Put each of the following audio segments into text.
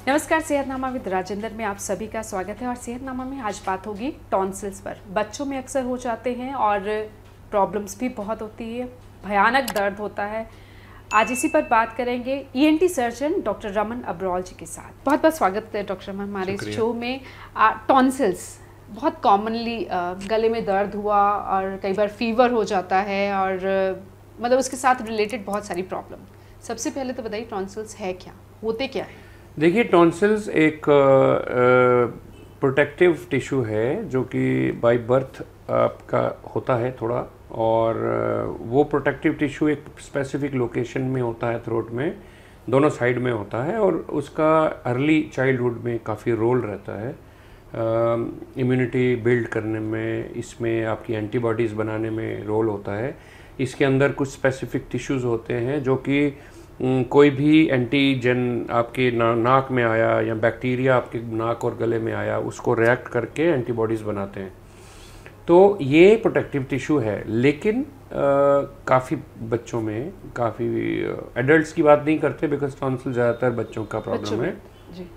नमस्कार, सेहतनामा विद राजेंद्र में आप सभी का स्वागत है। और सेहतनामा में आज बात होगी टॉन्सिल्स पर। बच्चों में अक्सर हो जाते हैं और प्रॉब्लम्स भी बहुत होती है, भयानक दर्द होता है। आज इसी पर बात करेंगे ENT surgeon doctor Raman Abrol ji के साथ। बहुत बहुत स्वागत है डॉक्टर रमन हमारे इस शो में। टॉन्सिल्स बहुत कॉमनली गले में दर्द हुआ और कई बार फीवर हो जाता है और मतलब उसके साथ रिलेटेड बहुत सारी प्रॉब्लम। सबसे पहले तो बताइए टॉन्सिल्स है क्या, होते क्या है? देखिए, टॉन्सिल्स एक प्रोटेक्टिव टिश्यू है जो कि बाय बर्थ आपका होता है थोड़ा, और वो प्रोटेक्टिव टिश्यू एक स्पेसिफिक लोकेशन में होता है, थ्रोट में दोनों साइड में होता है, और उसका अर्ली चाइल्डहुड में काफ़ी रोल रहता है इम्यूनिटी बिल्ड करने में, इसमें आपकी एंटीबॉडीज़ बनाने में रोल होता है। इसके अंदर कुछ स्पेसिफिक टिश्यूज़ होते हैं जो कि कोई भी एंटीजन आपके नाक में आया या बैक्टीरिया आपके नाक और गले में आया, उसको रिएक्ट करके एंटीबॉडीज़ बनाते हैं। तो ये प्रोटेक्टिव टिश्यू है, लेकिन काफ़ी बच्चों में, काफ़ी एडल्ट्स की बात नहीं करते बिकॉज टॉन्सिल ज़्यादातर बच्चों का प्रॉब्लम है जी।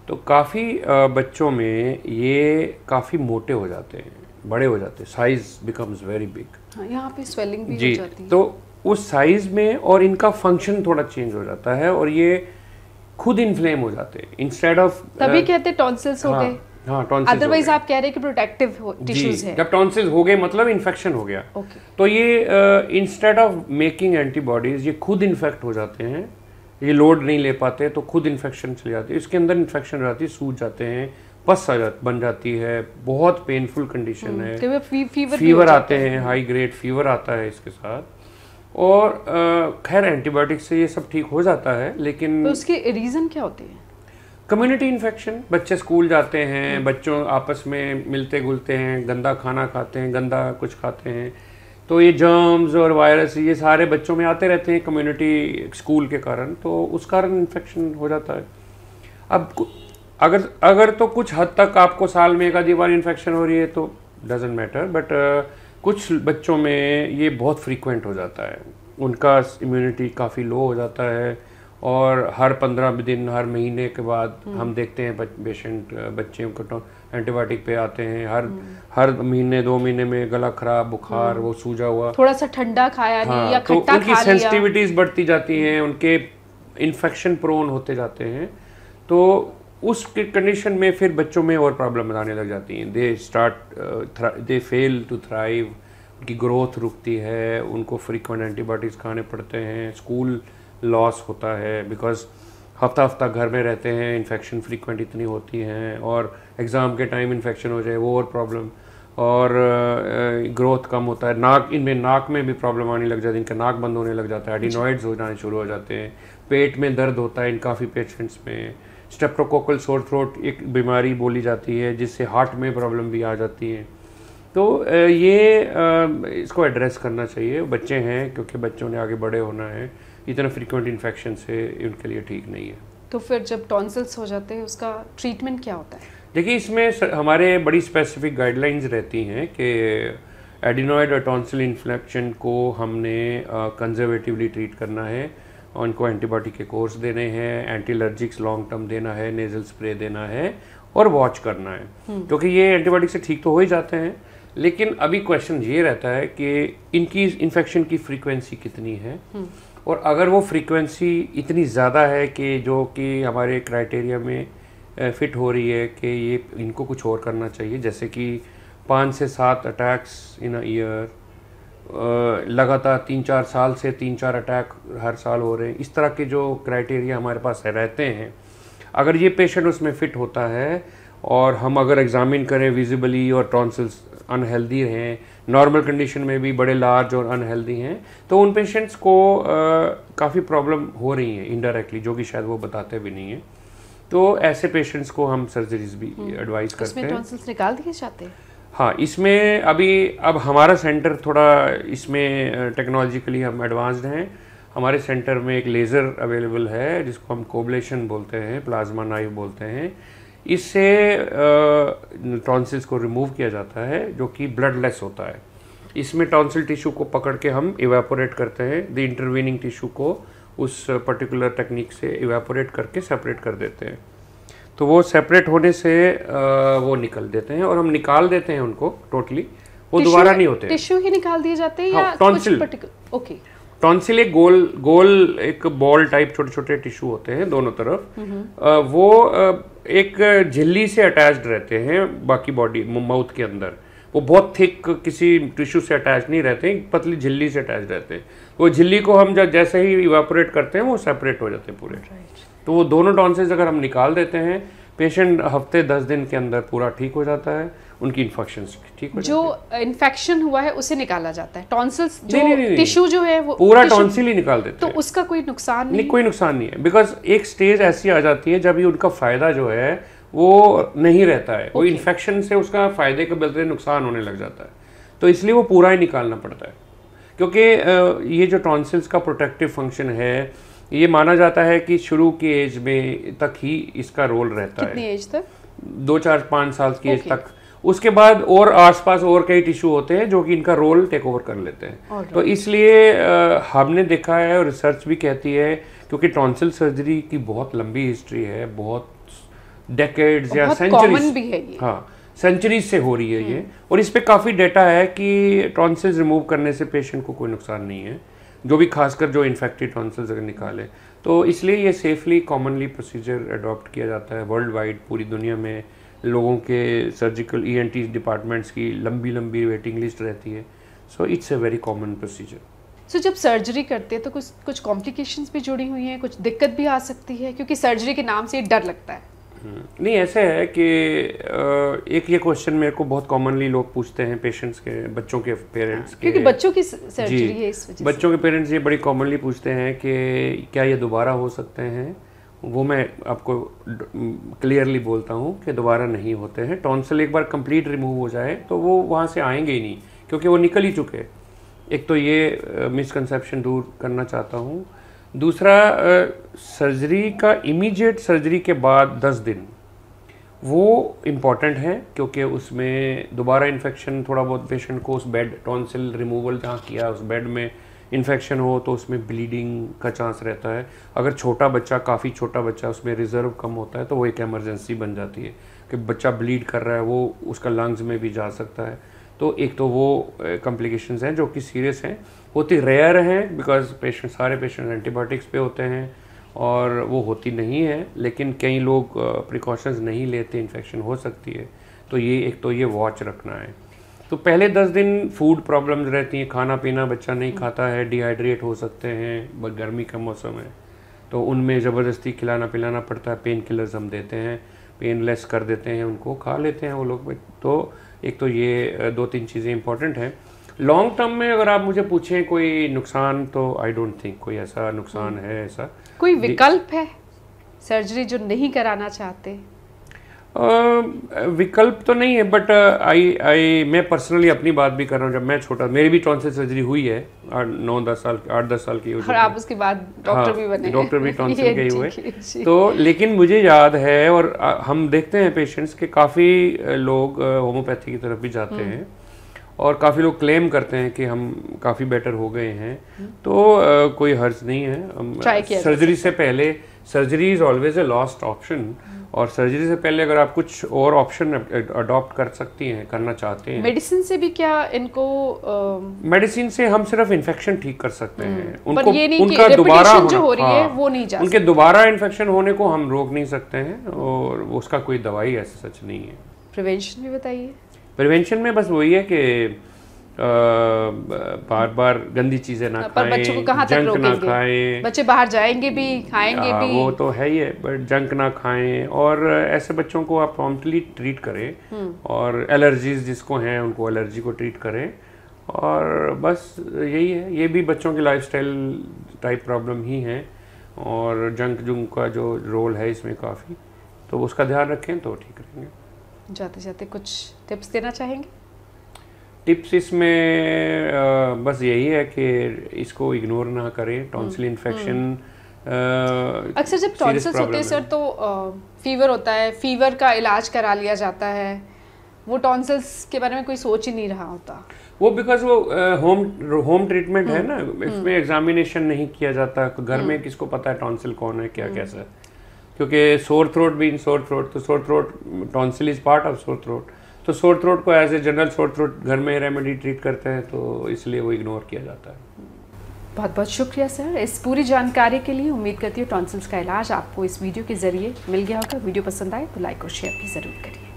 तो काफ़ी बच्चों में ये काफ़ी मोटे हो जाते हैं, बड़े हो जाते हैं, साइज बिकम्स वेरी बिग। यहाँ पे स्वेलिंग भी जी, हो जाती है। तो उस साइज में और इनका फंक्शन थोड़ा चेंज हो जाता है और ये खुद इन्फ्लेम हो जाते हैं इंस्टेड ऑफ, तभी कहते हैं टॉन्सिल्स हो गए। हाँ, टॉन्सिल्स। अदरवाइज आप कह रहे हैं कि प्रोटेक्टिव टिश्यूज है। जब टॉन्सिल्स हो गए मतलब इन्फेक्शन हो गया। तो ये इंस्टेड ऑफ मेकिंग एंटीबॉडीज ये खुद इन्फेक्ट हो जाते हैं, ये लोड नहीं ले पाते तो खुद इन्फेक्शन चली जाती है, इसके अंदर इन्फेक्शन हो जाती है, सूज जाते हैं, पस बन जाती है, बहुत पेनफुल कंडीशन है, फीवर आते हैं, हाई ग्रेड फीवर आता है इसके साथ। और खैर एंटीबायोटिक से ये सब ठीक हो जाता है, लेकिन तो उसके रीज़न क्या होते हैं? कम्युनिटी इन्फेक्शन, बच्चे स्कूल जाते हैं, बच्चों आपस में मिलते जुलते हैं, गंदा खाना खाते हैं, गंदा कुछ खाते हैं, तो ये जर्म्स और वायरस ये सारे बच्चों में आते रहते हैं कम्युनिटी स्कूल के कारण, तो उस कारण इन्फेक्शन हो जाता है। अब अगर तो कुछ हद तक आपको साल में एक आधी बार इन्फेक्शन हो रही है तो डजेंट मैटर, बट कुछ बच्चों में ये बहुत फ्रीक्वेंट हो जाता है, उनका इम्यूनिटी काफ़ी लो हो जाता है और हर 15 दिन, हर महीने के बाद हम देखते हैं पेशेंट बच्चों को एंटीबायोटिक पे आते हैं, हर महीने 2 महीने में गला खराब, बुखार, वो सूजा हुआ, थोड़ा सा ठंडा खाया नहीं या खट्टा तो उनकी सेंसिटिविटीज बढ़ती जाती हैं, उनके इन्फेक्शन प्रोन होते जाते हैं, तो उस कंडीशन में फिर बच्चों में और प्रॉब्लम आने लग जाती हैं। दे फेल टू थ्राइव, उनकी ग्रोथ रुकती है, उनको फ्रीक्वेंट एंटीबायोटिक्स खाने पड़ते हैं, स्कूल लॉस होता है बिकॉज हफ्ता घर में रहते हैं, इन्फेक्शन फ्रीक्वेंट इतनी होती हैं, और एग्ज़ाम के टाइम इन्फेक्शन हो जाए वो और प्रॉब्लम, और ग्रोथ कम होता है, नाक में भी प्रॉब्लम आने लग जाती है, इनका नाक बंद होने लग जाता है, एडिनॉइड्स हो जाने शुरू हो जाते हैं, पेट में दर्द होता है इन काफ़ी पेशेंट्स में, स्ट्रेप्टोकोकल सोर थ्रोट एक बीमारी बोली जाती है जिससे हार्ट में प्रॉब्लम भी आ जाती है। तो ये इसको एड्रेस करना चाहिए, बच्चे हैं क्योंकि बच्चों ने आगे बड़े होना है, इतना फ्रीक्वेंट इन्फेक्शन से उनके लिए ठीक नहीं है। तो फिर जब टॉन्सिल्स हो जाते हैं उसका ट्रीटमेंट क्या होता है? देखिए, इसमें हमारे बड़ी स्पेसिफिक गाइडलाइंस रहती हैं कि एडिनॉइड और टॉन्सिल इन्फेक्शन को हमने कंजर्वेटिवली ट्रीट करना है, उनको एंटीबायोटिक के कोर्स देने हैं, एंटी एलर्जिक्स लॉन्ग टर्म देना है, नेजल स्प्रे देना है और वॉच करना है, क्योंकि ये एंटीबायोटिक से ठीक तो हो ही जाते हैं, लेकिन अभी क्वेश्चन ये रहता है कि इनकी इन्फेक्शन की फ्रीक्वेंसी कितनी है, और अगर वो फ्रीक्वेंसी इतनी ज़्यादा है कि जो कि हमारे क्राइटेरिया में फिट हो रही है कि ये इनको कुछ और करना चाहिए, जैसे कि 5 से 7 अटैक्स इन अ ईयर, लगातार 3-4 साल से 3-4 अटैक हर साल हो रहे हैं, इस तरह के जो क्राइटेरिया हमारे पास रहते हैं, अगर ये पेशेंट उसमें फिट होता है और हम अगर एग्जामिन करें विजिबली और टॉन्सिल्स अनहेल्दी हैं, नॉर्मल कंडीशन में भी बड़े लार्ज और अनहेल्दी हैं, तो उन पेशेंट्स को काफ़ी प्रॉब्लम हो रही हैं इनडायरेक्टली, जो कि शायद वो बताते भी नहीं हैं, तो ऐसे पेशेंट्स को हम सर्जरीज भी एडवाइस करते हैं। टॉन्सिल्स निकाल दिए जाते हैं? हाँ, इसमें अब हमारा सेंटर थोड़ा इसमें टेक्नोलॉजिकली हम एडवांस्ड हैं। हमारे सेंटर में एक लेज़र अवेलेबल है जिसको हम कोबलेशन बोलते हैं, प्लाज्मा नाइफ बोलते हैं, इससे टॉन्सिल्स को रिमूव किया जाता है जो कि ब्लडलेस होता है। इसमें टॉन्सिल टिश्यू को पकड़ के हम इवेपोरेट करते हैं, द इंटरवीनिंग टिश्यू को उस पर्टिकुलर टेक्निक से इवेपोरेट करके सेपरेट कर देते हैं। तो वो सेपरेट होने से वो निकल देते हैं और हम निकाल देते हैं उनको टोटली, वो दोबारा नहीं होते। टिश्यू ही निकाल दिए जाते हैं या टॉन्सिल? ओके। टॉन्सिल एक गोल एक बॉल टाइप छोटे छोटे टिश्यू होते हैं दोनों तरफ। वो एक झिल्ली से अटैच्ड रहते हैं बाकी बॉडी माउथ के अंदर। वो बहुत थिक किसी टिश्यू से अटैच नहीं रहते हैं, पतली झिल्ली से अटैच रहते हैं। वो झिल्ली को हम जब जैसे ही इवेपोरेट करते हैं वो सेपरेट हो जाते हैं पूरे। तो वो दोनों टॉन्सिल्स अगर हम निकाल देते हैं, पेशेंट हफ्ते 10 दिन के अंदर पूरा ठीक हो जाता है, उनकी इन्फेक्शन ठीक हो जो इन्फेक्शन हुआ है उसे निकाला जाता है। टॉन्सिल्स जो टिश्यू जो है वो पूरा टॉन्सिल ही निकाल देते हैं। तो उसका कोई नुकसान नहीं? कोई नुकसान नहीं है, बिकॉज एक स्टेज ऐसी आ जाती है जब ये उनका फायदा जो है वो नहीं रहता है। वो इन्फेक्शन से उसका फायदे के बदले नुकसान होने लग जाता है, तो इसलिए वो पूरा ही निकालना पड़ता है। क्योंकि ये जो टॉन्सिल्स का प्रोटेक्टिव फंक्शन है, ये माना जाता है कि शुरू की एज में तक ही इसका रोल रहता है। कितनी एज तक? 2, 4, 5 साल की एज तक। उसके बाद और आसपास और कई टिश्यू होते हैं जो कि इनका रोल टेक ओवर कर लेते हैं। तो इसलिए हमने देखा है और रिसर्च भी कहती है, क्योंकि टॉन्सिल सर्जरी की बहुत लंबी हिस्ट्री है, बहुत डेकेड्स या सेंचुरीज, हाँ सेंचुरीज से हो रही है ये। और इस पे काफ़ी डेटा है कि टॉन्सिल्स रिमूव करने से पेशेंट को कोई नुकसान नहीं है, जो भी खासकर जो इन्फेक्टेड टॉन्सिल्स अगर निकाले। तो इसलिए ये सेफली कॉमनली प्रोसीजर अडॉप्ट किया जाता है वर्ल्ड वाइड। पूरी दुनिया में लोगों के सर्जिकल ENT डिपार्टमेंट्स की लंबी लंबी वेटिंग लिस्ट रहती है। So it's a very common procedure. So जब सर्जरी करते हैं तो कुछ कॉम्प्लिकेशंस भी जुड़ी हुई हैं, कुछ दिक्कत भी आ सकती है, क्योंकि सर्जरी के नाम से डर लगता है। नहीं, ऐसे है कि एक ये क्वेश्चन मेरे को बहुत कॉमनली लोग पूछते हैं पेशेंट्स के, बच्चों के पेरेंट्स के, क्योंकि बच्चों की सर्जरी है इस वजह से। बच्चों के पेरेंट्स ये बड़ी कॉमनली पूछते हैं कि क्या ये दोबारा हो सकते हैं। वो मैं आपको क्लियरली बोलता हूँ कि दोबारा नहीं होते हैं। टॉन्सिल एक बार कंप्लीट रिमूव हो जाए तो वो वहाँ से आएंगे ही नहीं, क्योंकि वो निकल ही चुके। एक तो ये मिसकंसेप्शन दूर करना चाहता हूँ। दूसरा, सर्जरी का इमीडिएट सर्जरी के बाद 10 दिन वो इम्पॉर्टेंट है, क्योंकि उसमें दोबारा इन्फेक्शन थोड़ा बहुत पेशेंट को उस बेड, टॉन्सिल रिमूवल जहाँ किया उस बेड में इन्फेक्शन हो तो उसमें ब्लीडिंग का चांस रहता है। अगर छोटा बच्चा, काफ़ी छोटा बच्चा, उसमें रिजर्व कम होता है तो वो एक इमरजेंसी बन जाती है कि बच्चा ब्लीड कर रहा है, वो उसका लंग्स में भी जा सकता है। तो एक तो वो कॉम्प्लिकेशंस हैं जो कि सीरियस हैं, होती रेयर हैं, बिकॉज सारे पेशेंट एंटीबायोटिक्स पे होते हैं और वो होती नहीं है। लेकिन कई लोग प्रिकॉशंस नहीं लेते, इन्फेक्शन हो सकती है। तो ये एक तो ये वॉच रखना है। तो पहले 10 दिन फूड प्रॉब्लम्स रहती हैं, खाना पीना बच्चा नहीं खाता है, डिहाइड्रेट हो सकते हैं, गर्मी का मौसम है तो उनमें ज़बरदस्ती खिलाना पिलाना पड़ता है। पेन किलर्स हम देते हैं, पेन लेस कर देते हैं, उनको खा लेते हैं वो लोग। तो एक तो ये 2-3 चीज़ें इंपॉर्टेंट हैं। लॉन्ग टर्म में अगर आप मुझे पूछें कोई नुकसान, तो आई डोंट थिंक कोई ऐसा नुकसान है। ऐसा कोई विकल्प है सर्जरी जो नहीं कराना चाहते? विकल्प तो नहीं है, बट मैं पर्सनली अपनी बात भी कर रहा हूँ। जब मैं छोटा, मेरी भी टॉन्सिल सर्जरी हुई है 8-10 साल की। और आप उसके बाद डॉक्टर भी बने? डॉक्टर भी टॉन्सिल के ही हुए। तो लेकिन मुझे याद है, और हम देखते हैं पेशेंट्स के काफ़ी लोग होम्योपैथी की तरफ भी जाते हैं और काफ़ी लोग क्लेम करते हैं कि हम काफ़ी बेटर हो गए हैं। तो कोई हर्ज नहीं है। सर्जरी से पहले, surgery is always a last option, और सर्जरी से पहले अगर आप कुछ और ऑप्शन अडॉप्ट कर सकती हैं, करना चाहते हैं। मेडिसिन से भी क्या इनको? मेडिसिन से हम सिर्फ इन्फेक्शन ठीक कर सकते हैं, उनको उनका दोबारा जो हो रही है वो नहीं जा, उनके दोबारा इन्फेक्शन होने को हम रोक नहीं सकते हैं, और उसका कोई दवाई ऐसा सच नहीं है। प्रिवेंशन भी बताइए। प्रिवेंशन में बस वही है कि बार बार गंदी चीजें ना खाएं, बच्चों को कहाँ तक जंक ना खाएं। बच्चे बाहर जाएंगे भी, खाएंगे भी, वो तो है ही है, बट जंक ना खाएं। और ऐसे बच्चों को आप प्रॉम्प्टली ट्रीट करें, और एलर्जीज जिसको हैं उनको एलर्जी को ट्रीट करें। और बस यही है, ये भी बच्चों की लाइफस्टाइल टाइप प्रॉब्लम ही है, और जंक का जो रोल है इसमें काफ़ी, तो उसका ध्यान रखें तो ठीक रहेंगे। जाते जाते कुछ टिप्स देना चाहेंगे? टिप्स इसमें बस यही है कि इसको इग्नोर ना करें। टॉन्सिल इन्फेक्शन अक्सर जब टॉन्सिल्स होते हैं सर तो फीवर होता है, फीवर का इलाज करा लिया जाता है, वो टॉन्सिल्स के बारे में कोई सोच ही नहीं रहा होता। वो बिकॉज वो होम ट्रीटमेंट है ना, इसमें एग्जामिनेशन नहीं किया जाता। घर में किसको पता है टॉन्सिल कौन है, क्या कैसा है, क्योंकि सोर थ्रोट बीइंग सोर थ्रोट, तो sore throat tonsil is part of sore throat, तो सोर थ्रोट को as a general sore throat घर में रेमेडी ट्रीट करते हैं, तो इसलिए वो इग्नोर किया जाता है। बहुत बहुत शुक्रिया सर इस पूरी जानकारी के लिए। उम्मीद करती हूँ टॉन्सिल्स का इलाज आपको इस वीडियो के जरिए मिल गया होगा। वीडियो पसंद आए तो लाइक और शेयर भी ज़रूर करिए।